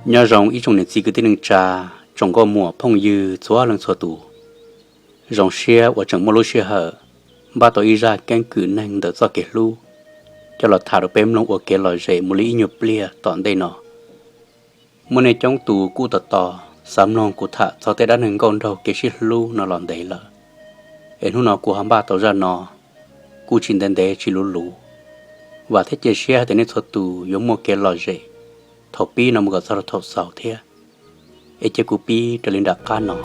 nhớ rong ít trong nền gì cứ tên trà trong có mùa phong dư xóa lần xóa tù rong xe và chẳng mua lô xe hở ba tội ra canh cử năng đỡ do kẻ lu cho là thả được bém lông ở kẻ lò rễ một lý nhiều bia tọn đây nọ một ngày trong tù cú tọt sám non của thả sau tết đã nâng con đầu kẻ shit lu nó lòn đấy lợ em hôm nào của hắn ba tàu ra nọ cú chín tên đấy chỉ lú và thế chế xe thì nên xóa tù giống một kẻ lò rễ thầu pi nó một cái sao thầu sầu thế ấy chế cú pi trở lên đặc ca nọ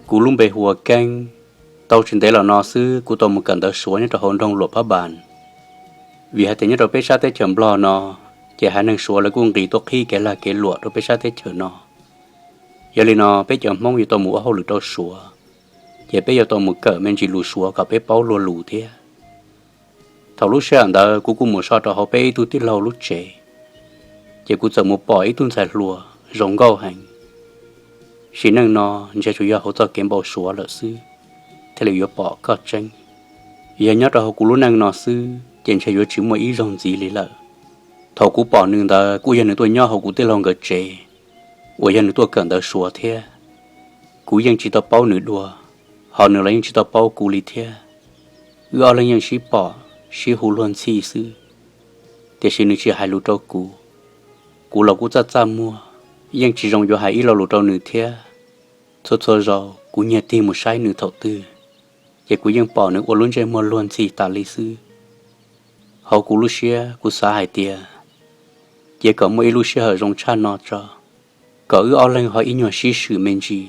cú lung bề hùa canh tàu trên đấy là nó sư cú tàu một cần đỡ số nhất là hồn trong lụa phá bàn vì hai tên nhất là bê sát tới chấm bò nó chỉ hai năng số là cung rì tốt khi cái là cái lụa rồi bê sát tới chờ nó giờ li nó bê chấm mong như tàu mũ hậu lụa tàu số chỉ bê giờ tàu một cỡ men chỉ lụa số cả bê bao lụa lụa thế thầu lúc sáng đó cú một sao tàu họ bê tu tí lâu lúc trẻ chỉ cú sợ một bỏi tuôn xài lụa rong gâu hành chỉ năng nó chỉ chủ yếu hỗ trợ kiếm bao số là sư thế là yếu bỏ có tranh giờ nhớ ra cú lúc năng nó sư trên chơi yếu chỉ một ý rong gì lý lợ thầu cú bỏ nương ta cú dân tôi nhớ hậu cú tê lòng gật trẻ của dân tôi cần ta số thế cú dân chỉ tao bao nửa đùa họ nửa lấy chỉ tao bao cú lý thế ưa lấy dân chỉ bỏ chỉ hù luôn xì sư để xin nửa chỉ hai lúa trâu cú là cú cha mua dân chỉ rong vô hai ý là lúa trâu nửa thế thôi rồi cú nhẹ tìm một sai nửa thầu tư chỉ cú dân bỏ nửa của luôn chơi mua luôn xì ta lý sư hậu cú lúc xưa cú xả hai tia chỉ có mấy lúc xưa ở trong cha nó cho có ư ao lên họ ý nhỏ xí sử mình gì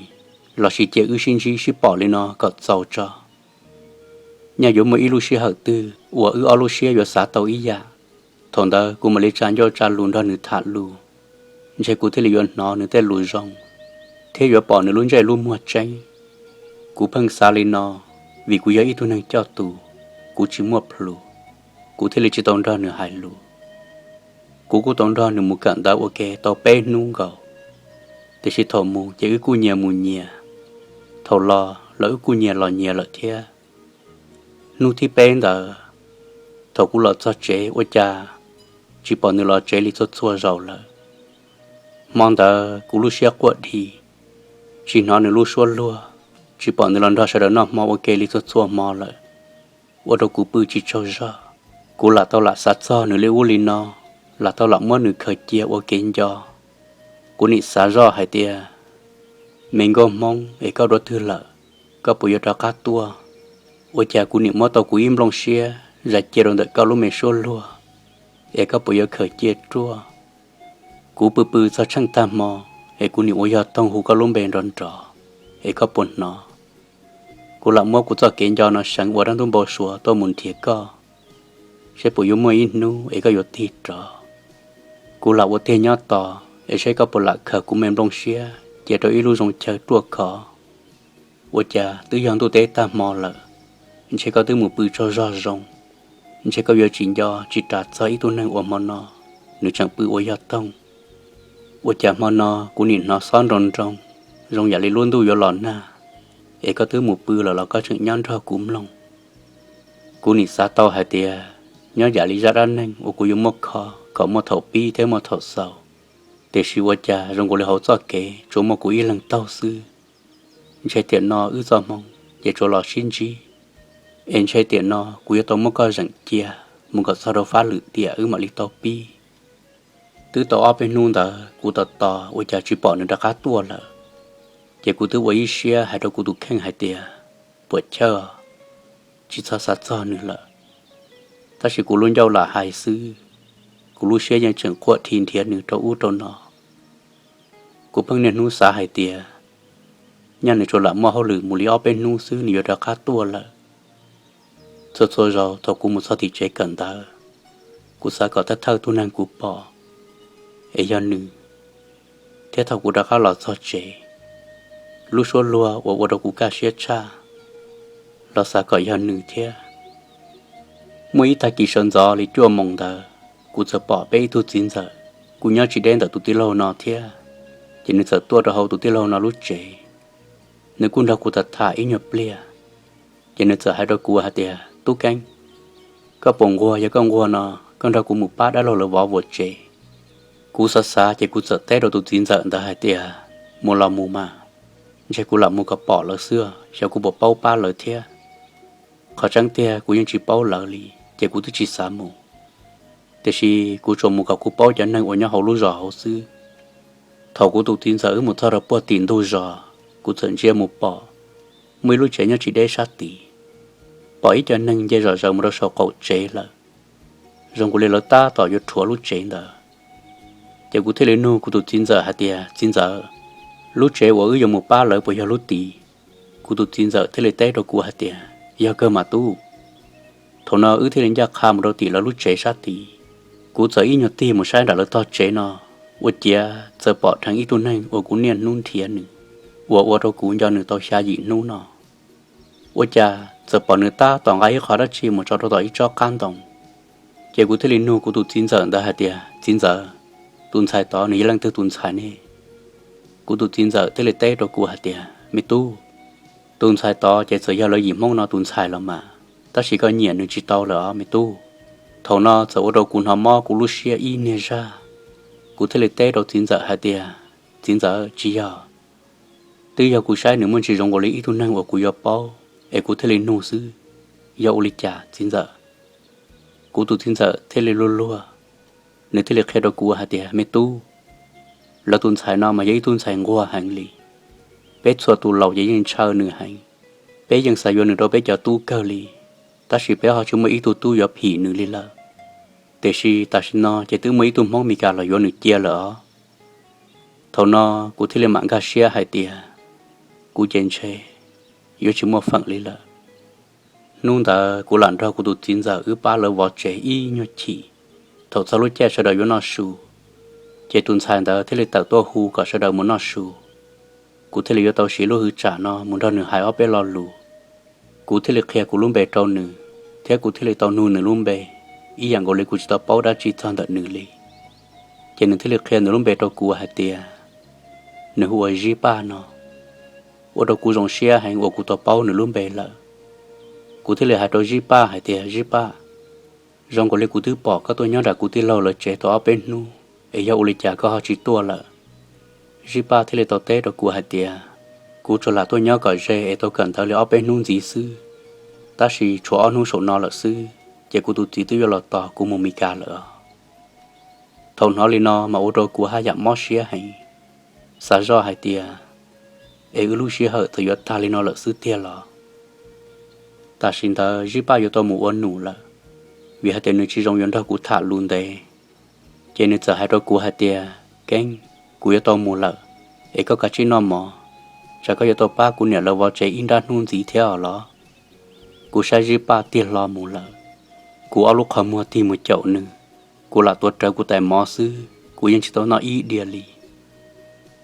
là chỉ chỉ ư xin gì xí bỏ lên nó có giàu cho nhà giống mấy lúc xưa ở tư của ư ao lúc xưa vừa xả tàu ý ya thằng đó cú mà lấy chán cho cha luôn đó nửa thả luôn chỉ cú thấy là nó nửa tay lùi rong thế vừa bỏ nửa luôn chạy luôn mua tranh cú phăng xa lên nó vì cú ấy tôi năng cho tù cú chỉ mua plu cú thấy là chỉ tông ra nửa hai lù cú tông ra nửa một cạn đào ok tao bé nung gạo để chỉ thầu mù chỉ cú nhà mù nhà thầu lo lỡ cú nhà lò nhà lỡ thế nu thì bé đó thầu cú lỡ cho chế ô cha chỉ bỏ nửa lò chế li cho xua rau lỡ mong đó cú lu xia quật đi chỉ nói nửa lu xua lúa chỉ bỏ nửa lần đó sẽ đỡ nó mò ok li cho xua mò lỡ ô đâu cú bự chỉ cho ra cú là tao là sát cho nửa lêu li nó là tao là mua nửa khởi chia ô kiến cho cú nị sát rõ hay tia mình có mong để có đôi thứ lợ có bùi cho cá tua ô cha cú nị mua tao cú im long xia ra chia đồng đợi cao lúc mình xô lúa để có bùi cho khởi chia chua cú bự bự sao chẳng tam mò để cú nị ô giờ tông hú cao lúc bền ròn trò để có buồn nó cú là mua cú cho kiến cho nó sáng qua đang tung bò sủa tôi muốn thiệt co sẽ bùi yếu môi nu ấy có yếu thịt trò cú là vô tiền nhát tỏ ấy sẽ có bùi lạc khờ cú mềm đông xia chỉ cho ý lưu rong chơi tua khó vô cha tư giang tu tế ta mò lợ sẽ có tư một bự cho rõ rong sẽ có yếu chỉnh do chỉ trả cho ý tu năng của mò nó nếu chẳng bự vô yếu tông vô cha mò nó cú nhìn nó son rong giả lý luôn tu yếu lòn na ấy có tư một bự là có chuyện nhăn cho cúm lòng cú nhìn xa tao hai tia nhớ giả lý ra anh anh ô cú dùng một kho có một thầu pi thế một thầu sầu để xí qua cha rong cô lấy hậu cho kế chỗ một cú y lần tao sư chạy tiền nó ư do mong để chỗ lò xin chi em chạy tiền nó cú yêu tao một coi rằng chia một cái sau đó phá lử tiệt ư mà lý tao pi từ tao ở bên nung đó cú tao tao ô cha chỉ bỏ nữa đã cá tua lợ để cú từ với xia hay đâu cú tụ khen hay tiệt bữa chờ chỉ sao sát cho nữa lợ ta chỉ cú luôn nhau là hai sư cú luôn xe yang chẳng quậy thiên thiệt nữa trâu út trâu nọ cú bằng nên nu xả hai tia nhà này cho làm mua hậu lử một lý ở bên nu sư nhiều đã khá tua là rồi rồi thọ cú một sao thì chế cần ta cú xả có tất thao tu năng cú bỏ ấy giờ nữ thế thọ cú đã khá là sao chế lúc số lúa và đầu cú cá xe cha là xả có giờ nữ thế mỗi ta kỳ sơn gió li chua mong đờ cú sợ bỏ bê tu chín giờ cú nhớ chỉ đến đờ tụt lâu nọ thia chỉ nên sợ tua đờ hậu tụt lâu nọ lút chế nếu cú đào cú thật thà ít nhập lia chỉ nên sợ hai đứa cú hạt tiề tu canh có bông qua và con qua nọ con đào cú một bát đã lâu là vỏ vụt chế cú sợ xa chỉ cú sợ té đờ tụt chín giờ đờ hai tiề mua lòng mua mà chỉ cú làm mua cặp bỏ lỡ xưa chỉ cú bỏ bao ba lỡ thia khó trắng tia cúยังchỉ bao lỡ li chỉ cú tự chỉ xả mùแต่ชีกูชมมุกับกูป้อจะนั่งวันนี้เขารู้รอเขาซื้อถอกูตูตีนเสือหมดทอร์ป้อตีนดูรอกูเฉินเชี่ยมุป้อไม่รู้เจเนี่ยจีได้ชาติป้ออีจะนั่งเจรอจะมุดสอบเก่าเจละรงกูเลยละตาต่อยุดทัวรู้เจนเด้อเจ้ากูเทเลนูกูตูตีนเสือหาเดียตีนเสือรู้เจว่าอยู่มุป้าเลยปอยรู้ตีกูตูตีนเสือเทเลเต้ตัวกูหาเดียยาเกิมาตู้ถอนเทเลนยาคามเราตีแล้วรู้เจชาติcú sợ ít nhọt ti một sai đã lỡ to chế nó, ô chia sợ bỏ thằng ít tuần này, ô cú niên nôn thiệt nữa, ô đâu cú cho nữa to xa gì nôn nó, ô cha sợ bỏ nữa ta toàn cái khó đó chi một cho đâu ít cho can đồng, chế cú thấy linh nô cú tụt chín giờ đã hạt tiền, chín giờ, tuần sai to nữa lăng tư tuần sai nè, cú tụt chín giờ thấy lấy tết rồi cú hạt tiền, mi tu, tuần sai to chế sợ giờ lấy gì mong nó tuần sai lắm mà, ta chỉ có nhện nữa chỉ to là mi tu. Thầu nó giờ đầu cuốn hòm mò của Lucia in nè ra, cụ thể là tết đầu chín giờ hai tia, chín giờ chỉ giờ, từ giờ cụ sai nếu muốn chỉ dùng gọi lý thu năng của cụ giờ bao, em cụ thể là nô sư, giờ ô lý trả chín giờ, cụ tụ chín giờ thế là lua lua, nếu thế là khai đầu cụ hai tia mẹ tu, là tuần sai nó mà giấy tuần sai qua hàng lì, bé xua tụ lầu giấy nhân trao nửa hàng, bé dân sai vô nửa đâu bé cho tu cơ lì, ta chỉ bé họ chúng mấy tu giờ phỉ nửa lì lợ. Thế thì ta xin nó chỉ từ mấy tuần mong mi cả là vô nửa chia lỡ, thầu nó cụ thể là mạng cá xia hai tia, cụ trên xe, vô chỉ một phần lý lỡ, nung ta cụ làm ra cụ tụt chín giờ ứ ba lỡ vỏ trẻ y nhọ chỉ, thầu sau lúc che sau đó vô nó sù, che tuần sai ta thế là tạo to hu cả sau đó muốn nó sù, cụ thể là vô tàu xí lô hư trả nó muốn ra nửa hai ốp bé lo lù, cụ thể là kia cụ luôn bè trâu nửa, thế cụ thể là tàu nửa luôn bè. Ý rằng gọi là cụ chỉ tao bảo đã chỉ thằng đợt nửa lì, cho nên thế lực khen nửa luôn bề tao cụ hạt tiền, nửa hùa ZibPaj nó, ở đâu cụ dùng xe hay ở cụ tao bảo nửa luôn bề lợ, cụ thế là hạt tao ZibPaj hạt tiền ZibPaj, dùng gọi là cụ thứ bỏ các tôi nhớ là cụ thứ lâu là trẻ tao ở bên nu, ấy giờ uli trả có họ chỉ tua lợ, ZibPaj thế là tao té tao cụ hạt tiền, cụ cho là tôi nhớ cả dễ ấy tao cần thao là ở bên nu gì sư, ta chỉ cho ở nu sổ nó là sư. Chỉ cụ tụt chỉ tiêu là tỏ cụ một mi cả lỡ, thầu nó li nó mà ô tô của hai dạng mót xía hay, xả do hai tia, ấy lu xía hở từ yết ta li nó lỡ xứ tia lỡ, ta xin ta ZibPaj yo to mu ôn nụ lỡ, vì hai tên người chỉ dùng yết ta cụ thả luôn đấy, cho nên giờ hai đôi cụ hai tia, kén cụ yo to mu lỡ, ấy có cả chỉ nó mò, chả có yo to ba cụ nhảy lỡ vào chạy in ra nun gì theo lỡ, cụ sai ZibPaj tia lo mu lỡ. Cụ áo lúc hầm mua tìm một chậu nữa, cụ là tuột trời cụ tại mò sư, cụยังchỉ tao nói ý địa lý,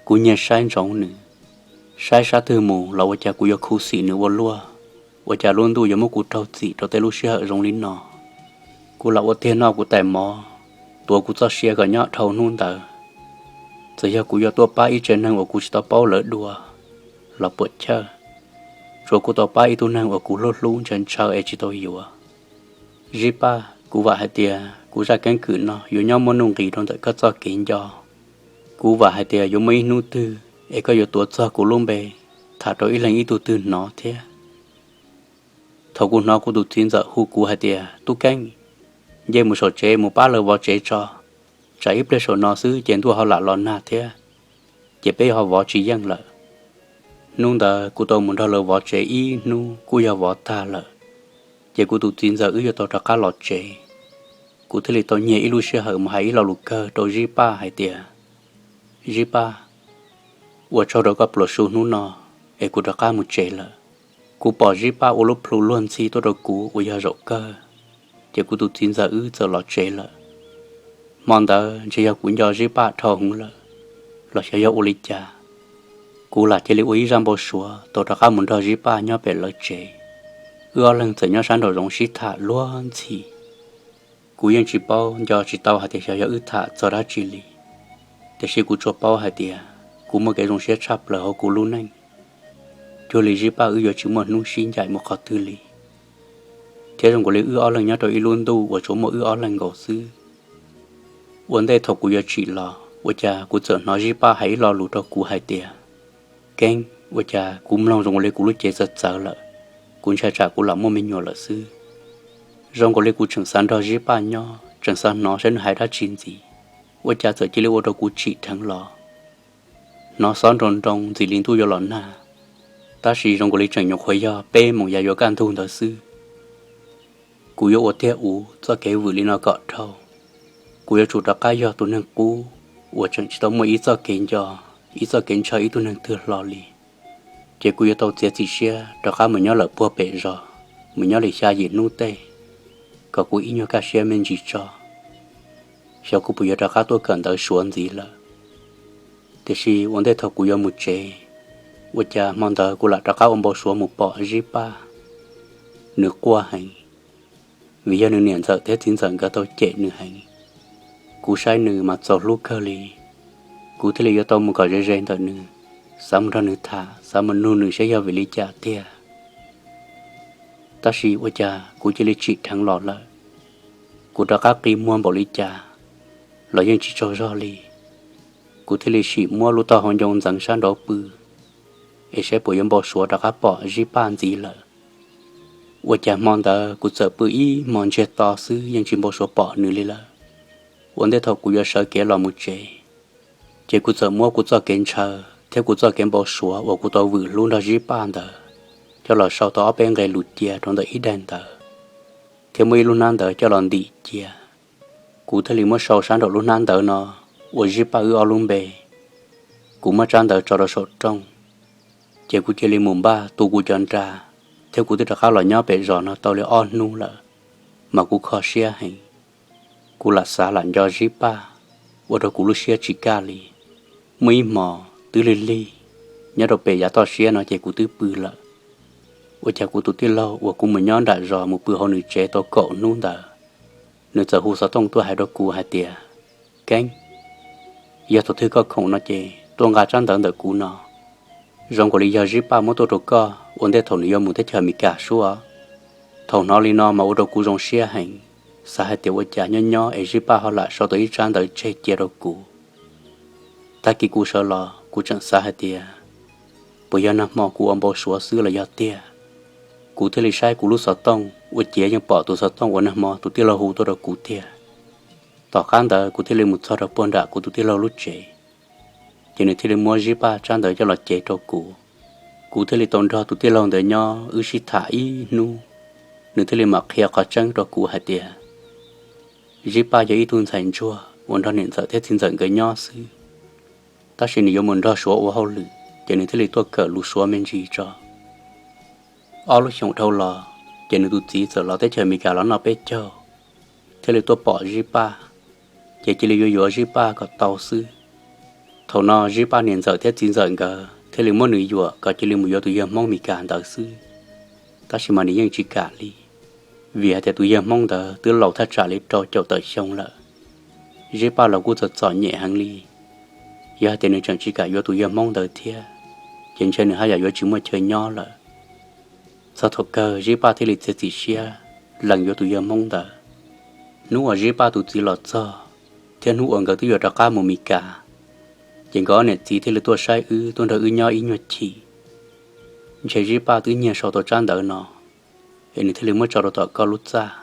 cụ nhận sai giống nữa, sai sát từ mù là vợ cha cụ yo khu xì nữa vợ lúa, vợ cha luôn tu yo mua cụ trâu xì trâu tê lu xia ở trong lính nọ, cụ là vợ tiền nọ cụ tại mò, tua cụ cho xia cả nhọ thầu nôn tờ, giờ giờ cụ yo tua ba ít trên năng vợ cụ chỉ tao bao lỡ đùa, là bớt chơi, rồi cụ tao ba ít tu năng vợ cụ lót luôn trên chơi ấy chỉ tao hiểu à. ZibPaj cú và hai tia cú ra cánh cửa nó dù nhau muốn nung kỳ trong tại các cho kiến cho cú và hai tia dù mấy nu tư ấy có dù tuột cho cú luôn bề thả đôi lần ý tu tư nó thế thầu cú nó cú tụt thiên giờ hu cú hai tia tu cánh dây một số chế một ba lờ vào chế cho trái ít để số nó xứ chén thua họ lạ lon na thế chế bé họ vào chỉ dân lợ nung ta cú tàu muốn thao lờ vào chế y nu cú giờ vào ta lợ giờ cụ tụt tin giờ ư cho tao ra cá lọt chế, cụ thể là tao nhẹ ilu xe hở mà hay là lục cơ tao ZibPaj hay tiệt, ZibPaj, và cho đó có plot số nút nọ, ấy cụ ra cá một chế là, cụ bỏ ZibPaj ô lô plot luôn xí tao đâu cụ và giờ rộng cơ, giờ cụ tụt tin giờ ư giờ lọt chế là, mong ta chỉ giờ cũng giờ ZibPaj thao hung là chỉ giờ ô lịch cha, cụ là chỉ lấy uy ram bao số tao ra cá muốn thao ZibPaj nhau về lọt chế. Ưa lần tự nhau sáng đầu rong xí thả luôn chi cú yên chỉ bao do chỉ tao hạt thì sẽ ư thả cho ra chỉ lì để chỉ cú cho bao hạt thì cú một cái dòng xe chắp là họ cú luôn anh cho lì chỉ bao ư giờ chỉ một nung xin chạy một khó tư lì thế rồi có lẽ ư ở lần nhớ tôi luôn tu và chỗ một ư ở lần gõ sư vấn đề thuộc cú giờ chỉ là và cha cú sợ nói chỉ bao hãy lo lụt cho cú hạt thì keng và cha cú mong rồi có lẽ cú lúc chết rất sợ lợ cú cha cha cú làm một mình nhỏ lợ sư rong có lẽ cú chẳng san đó chỉ bao nhỏ chẳng san nó sẽ hay ra chuyện gìว่าจะเจอจิเลวดกูจีทั้งหล่อน้อซ้อนตรงๆสิลิงตู้ยหล่อนน่ะตาสีตรงกูเลยจังยกหอยยาเป้มงยายกันทุ่งต่อซื้อกูยกอดเทียอูจะเกวลินากอดเท่ากูยกจุดตะกายยาตัวนึงกูว่าจังจะต้องมาอีจะเก่งยาอีจะเก่งชายอีตัวนึงเถื่อหล่อลีเจ้ากูยกตัวเสียสิเชียตะกาเหมือนยาเหลือปัวเปรอเหมือนยาเลยชาหยินนู่เต้ก็กูอียกาเชียมันจีจอsau cú bây giờ các tôi cần tới xuống gì là, thì khi vấn đề thầu cú giờ một chế, bây giờ mong tới cú lại các ông bảo xuống một bỏ ZibPaj, nước qua hành, vì giờ nước niệm sợ thế chính rằng các tôi chế nước hành, cú sai nước mà cho lúc khơi li, cú thấy là tôi một cái rèn rèn tới nước, sao mà nước thả, sao mà nuôi nước sẽ giao về lý trả tiền, ta chỉ bây giờ cú chỉ lấy chỉ thằng lọt là, cú đã các kim mua bảo lý trả là những chỉ cho rõ li, cụ thể là chỉ mua lúa tàu hàng dòng rằng sang đó bự, ấy sẽ bồi dưỡng bỏ số đã các bỏ ZibPaj gì là, và chả mong ta cụ sợ bự ý mong chết to xứ những chỉ bỏ số bỏ nữa li là, vấn đề thầu cụ sợ kế là một chế cụ sợ mua cụ sợ kiến chờ, theo cụ sợ kiến bỏ số và cụ tàu vự luôn là ZibPaj đó, cho là sau đó bên cái lụt chia trong đó ít đèn đó, theo mấy luôn ăn đó cho là đi chia cú thấy mà sau sáng đầu lúc nan đỡ nó, ở ZibPaj ở luôn bề, cú mà trang đỡ cho nó sốt trong, chỉ cú chơi lên mùng ba, tu cú chọn trà, theo cú thấy là khá là nhỏ bề rõ nó tao lấy on nu là, mà cú khó xia hành, cú là xả lạnh cho ZibPaj, ở đó cú lúc xia chỉ cả li, mấy mò tứ li, nhớ đâu bề giá to xia nó chỉ cú tứ bự là, ở cha cú tụt tiêu lâu, ở cú mình nhon đã rõ một bữa hôm nữa chế to cậu nu đã. Nếu giờ hú sao tông tôi hay đó cú hay tiệt, keng, giờ tôi thấy có không nó chê, tôi ngã trang đỡ đỡ cú nó, rong có lý do ZibPaj mỗi tôi đâu có, vấn đề thầu này muốn thấy chờ mình cả số, thầu nó li nó mà ở đâu cú rong xia hành, sao hay tiệt với cha nhỏ ấy ZibPaj họ lại sau tới trang đỡ chê chê đâu cú, ta kỳ cú sợ lo, cú chẳng sao hay tiệt, bây giờ nó mò cú ông bảo số xưa là do tiệt. Cú thấy lấy sai cú lúc sợ tông, với chế nhưng bỏ tụ sợ tông của nó mò tụ tiêu lâu hú tôi đã cú tiệt, tỏ khán đó cú thấy lấy một số đó bôn đã cú tụ tiêu lâu lúc chế, chỉ nên thấy lấy mua ZibPaj trang đó cho là chế cho cú thấy lấy tông đó tụ tiêu lâu để nhau ư sĩ thả ý nu, nên thấy lấy mặc kia khó trăng cho cú hạt tiệt, ZibPaj giờ ít tuần thành chua, muốn đó nên sợ thế xin giận cái nhau xứ, ta chỉ nên muốn đó số ở hậu lử, chỉ nên thấy lấy tôi cỡ lù số men gì cho. ở lúc sống thâu lò, chỉ nên tụi chỉ sợ lò tới chờ mình cả lò nó bé chờ, thế là tôi bỏ ZibPaj, chỉ là yo ZibPaj có tàu sư, thầu nó ZibPaj nên sợ thế chính giận cả, thế là mỗi người yo có chỉ là một yo tụi yo mong mình cả tàu sư, ta chỉ mà những chỉ cả đi, vì thế tụi yo mong tàu từ lâu thắt trả lấy cho chậu tàu xong là, ZibPaj là cú thật giỏi nhẹ hàng đi, giờ thì nên chẳng chỉ cả yo tụi yo mong tàu thiệt, trên trên nữa hai yo chỉ mới chơi nhỏ là. Sao thuộc cơ ZibPaj thì lịch sử xia lần vô tụi giờ mong đợi nếu ở ZibPaj tụi chỉ lọt cho thiên hữu ẩn cái tụi giờ đã cá một mì cả chỉ có nét chỉ thì là tôi sai tôi đã nhỏ ý nhọt chỉ chỉ ZibPaj tụi nhà sau tôi trang đợi nó nên thì mới cho tôi có lút ra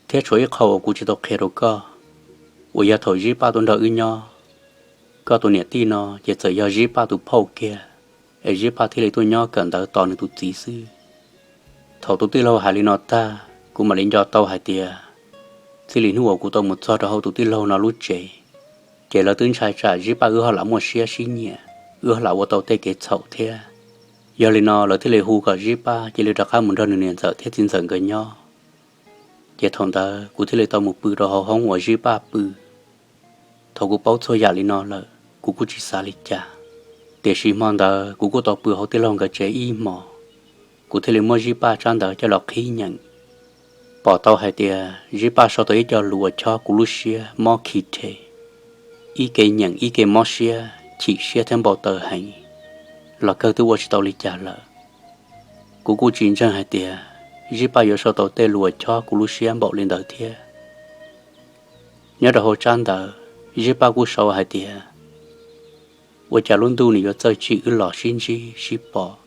thế chuối khẩu của chỉ tôi khéo có ở nhà thầu ZibPaj tôi đã nhỏ có tôi nét tí nó chỉ sợ giờ ZibPaj tụi phâu kia ở ZibPaj thì lấy tôi nhỏ cần đỡ to nên tôi chỉ sư thầu tôi tí lâu hai lý nó ta cũng mà lên cho tao hai tia thì lý nuôi của tôi một số đó tôi tí lâu nó lút chế là tương sai trả ZibPaj ưa là một xe xí nhẹ ưa là của tao tê cái sầu thế giờ lý nó là thì lấy hú cả ZibPaj chỉ lấy ra khá một đơn nên sợ thế chính dần cái nhỏ chế thằng ta cũng thì lấy tao một bự đó họ không ở ZibPaj bự thầu cũng bảo cho giờ lý nó là cũng chỉ xa lý cha để xí mong đó cũng có tao bự họ tí lâu cái chế y mò cũng thì lấy mua ZibPaj trang đó cho lọc khí nhận bỏ tàu hai tia ZibPaj sau tới cho lùa cho cú lu xia mò khí thể ý cái nhận ý cái mò xia chỉ xia thêm bỏ tờ hành là cơ tu watch tàu li trả lợ cú chiến tranh hai tia ZibPaj sau tàu tê lùa cho cú lu xia bỏ lên đầu thia nhớ đầu hồ tràn đầu ZibPaj cú sau hai tia我家轮渡你要在去个老新机是宝，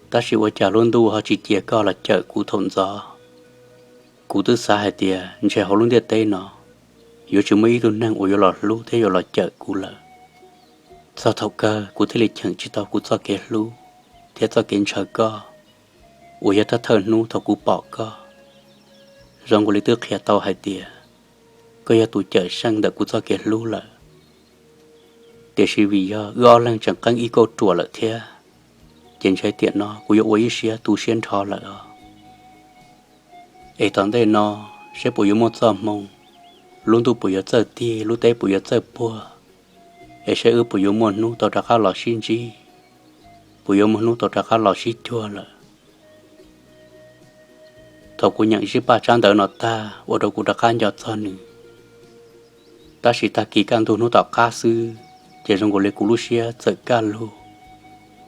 但是我家轮渡好几天搞了这古同着，古都啥海的，你才好轮的对呢，有什么一顿能我有了路，他有了这古了，早头个古这里抢知道古早给路，他早给车个，我要他头努头古宝个，让我里头开到海的，个要tu chở sang的古早给路了。để suy vì do lăng chẳng căng ý câu chùa lợi thế trên trái tiện nó của yếu ấy sẽ tu xuyên thọ lợi ấy tận đây nó sẽ bùi một giờ mông luôn tu bùi giờ ti lúc tây bùi giờ bùa ấy sẽ bùi một nụ tàu ra khá lò xin chi bùi một nụ tàu ra khá lò xin chua lợi thầu của nhận ZibPaj trang đời nó ta ở đâu của đã khá nhọt cho nữ ta chỉ ta kỳ can tu nụ tàu cá sư chỉ trong cái lễ cũ xưa giờ cả luôn,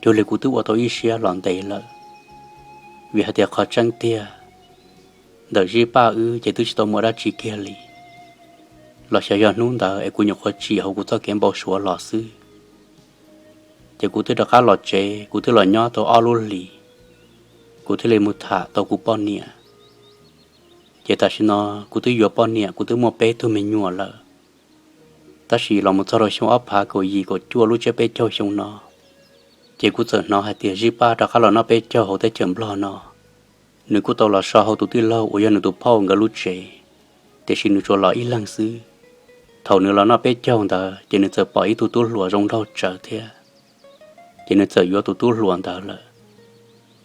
cho lễ cũ tu ở tôi xưa lòn đầy了，vì hạt khó trăng tia, đời ZibPaj chỉ tu chỉ tao mua ra chỉ kia li, lọ sẽ do nung đó, em cũng nhớ khó chỉ họ cũng cho kém bao số lọ sư, chỉ cũ tu đã khá lọ chế, cũ tu lọ nhỏ tao ao luôn li, cũ tu lấy một thả tao cũng bao nhiêu, chỉ ta xin nó cũ tu vừa bao nhiêu, cũ tu mua bé tu mình nhua了。ta chỉ là một trò chơi áp phá của gì của chua lúc chơi bé chơi xong nó chỉ cú giờ nó hay tiền ZibPaj đã khá là nó bé chơi hậu tới chậm lo nó nếu cú tao là sao hậu tụi lâu ở nhà tụi phao người lúc chơi để xin được cho là ít lăng xứ thầu nữa là nó bé chơi đó chỉ nên giờ bỏ ít tụi lùa trong đâu trở thế chỉ nên giờ vô tụi lùa đó là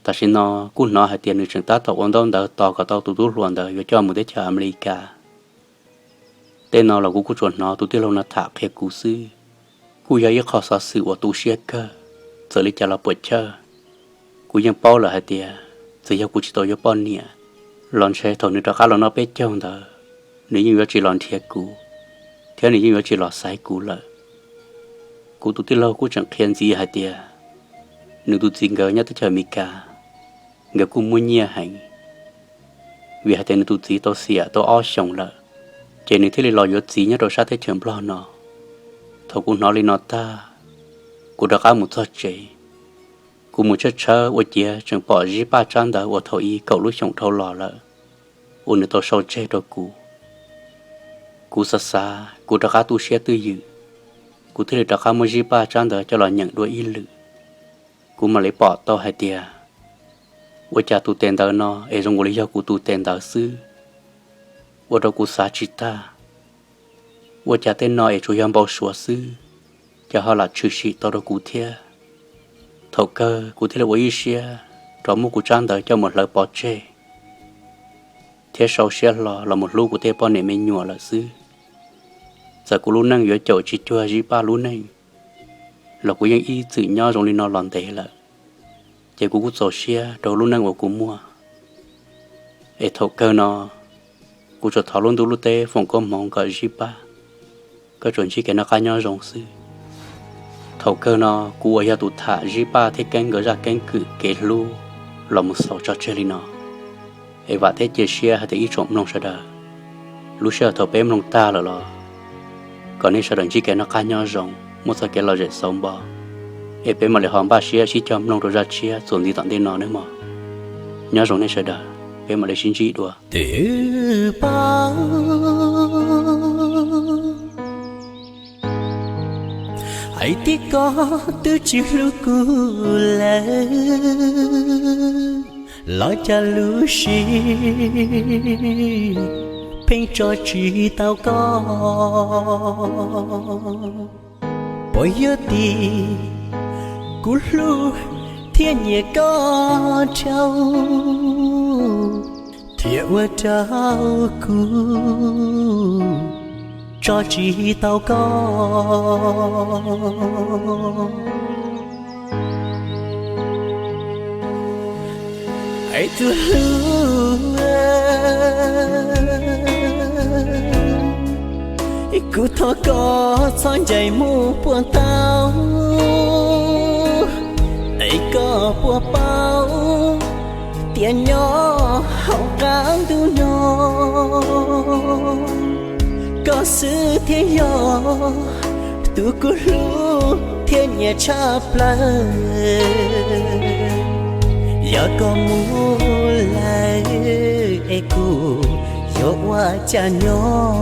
ta xin nó cú nó hay tiền được chúng ta tao ổn đâu đó tao cả tao tụi lùa đó vô cho một đứa chơi America tên nó là cú chuẩn nó tụi lâu nó thả khe cú sư cú giờ khó sao sự ở tu sửa cơ giờ lấy trả là bớt chơi cúยังbao là hai tia giờ giờ cú chỉ tôi giờ bao nhiêu lon xe thầu nữa đó khá là nó bé chơi đó nếu như chỉ lon thiệt cú thế nếu như chỉ lon sai cú là cú tụi lâu cú chẳng khen gì hai tia nếu tụi chính gỡ nhớ tới chờ mi cả gỡ cú mua nhia hành vì hai tia nếu tụi chỉ tôi xỉa tôi ó xong là chỉ nên thế là lo yết gì nhá rồi sát thế chấm lo nó, thầu cũng nói lên nó ta, cũng đã có một số chế, cũng một chút chờ ở kia chẳng bỏ ZibPaj trang đó ở thầu y cậu lúc sống thầu lò lợ, ôn nữa tôi sau chế đó cú xa xa, cú đã có tu sửa tư dự, cú thế là đã có một ZibPaj trang đó cho lo nhận đuổi y lự, cú mà lấy bỏ tao hai tia, ở cha tu tiền đó nó, ở trong cái lý do cú tu tiền đó xứ. 我都顾啥知道？我家在那也主要包说事，叫好了出息到了古天，头个古天了我一些，找木古站的叫một lời bỏ chế，thế sau xe là một lúc của thế bao này mình nhua là xứ, giờ cụ lúc năng ở chỗ chỉ cho ZibPaj lúc này, là cụยังý tự nhau trong lên nó lòn tệ là, chỉ cụ sau xe đầu lúc năng của cụ mua, ấy thầu cơ nó cú cho thảo luận lúc tê phòng có mong cả ZibPaj cái chuyện chỉ cái nó cá nhau rộng sư thầu cơ nó cú ở nhà tụt thả ZibPaj thế cánh gỡ ra cánh cự kể lu là một số cho chơi nó ấy và thế chia sẻ hay thế ý trộm nông sao đó lúc sau thầu bém nông ta là lo còn nếu sao đằng chỉ cái nó cá nhau rộng một số cái là dễ sống bỏ ấy bém mà lại hòm ba sẻ chỉ cho nông rồi ra sẻส่วนgì tận đến nó nữa mà nhau rộng nên sao đó bé mà lấy xin chỉ đùa từ bao hãy tiếc có từ chiều lúc cũ lệ lo cha lu xí phênh cho chỉ tao có bây giờ thì cú lu thiên nhẹ có trâu thiệt qua trao cũ cho chỉ tao có hãy từ lưu Cú thọ có son chạy mu buồn tao ấy có bùa bao tiền nhỏ hậu cáng du nhỏ có sự thế nhỏ tu cú lu thiên nhà chắp lời giờ có mu lại ai cú yo wa cha nhỏ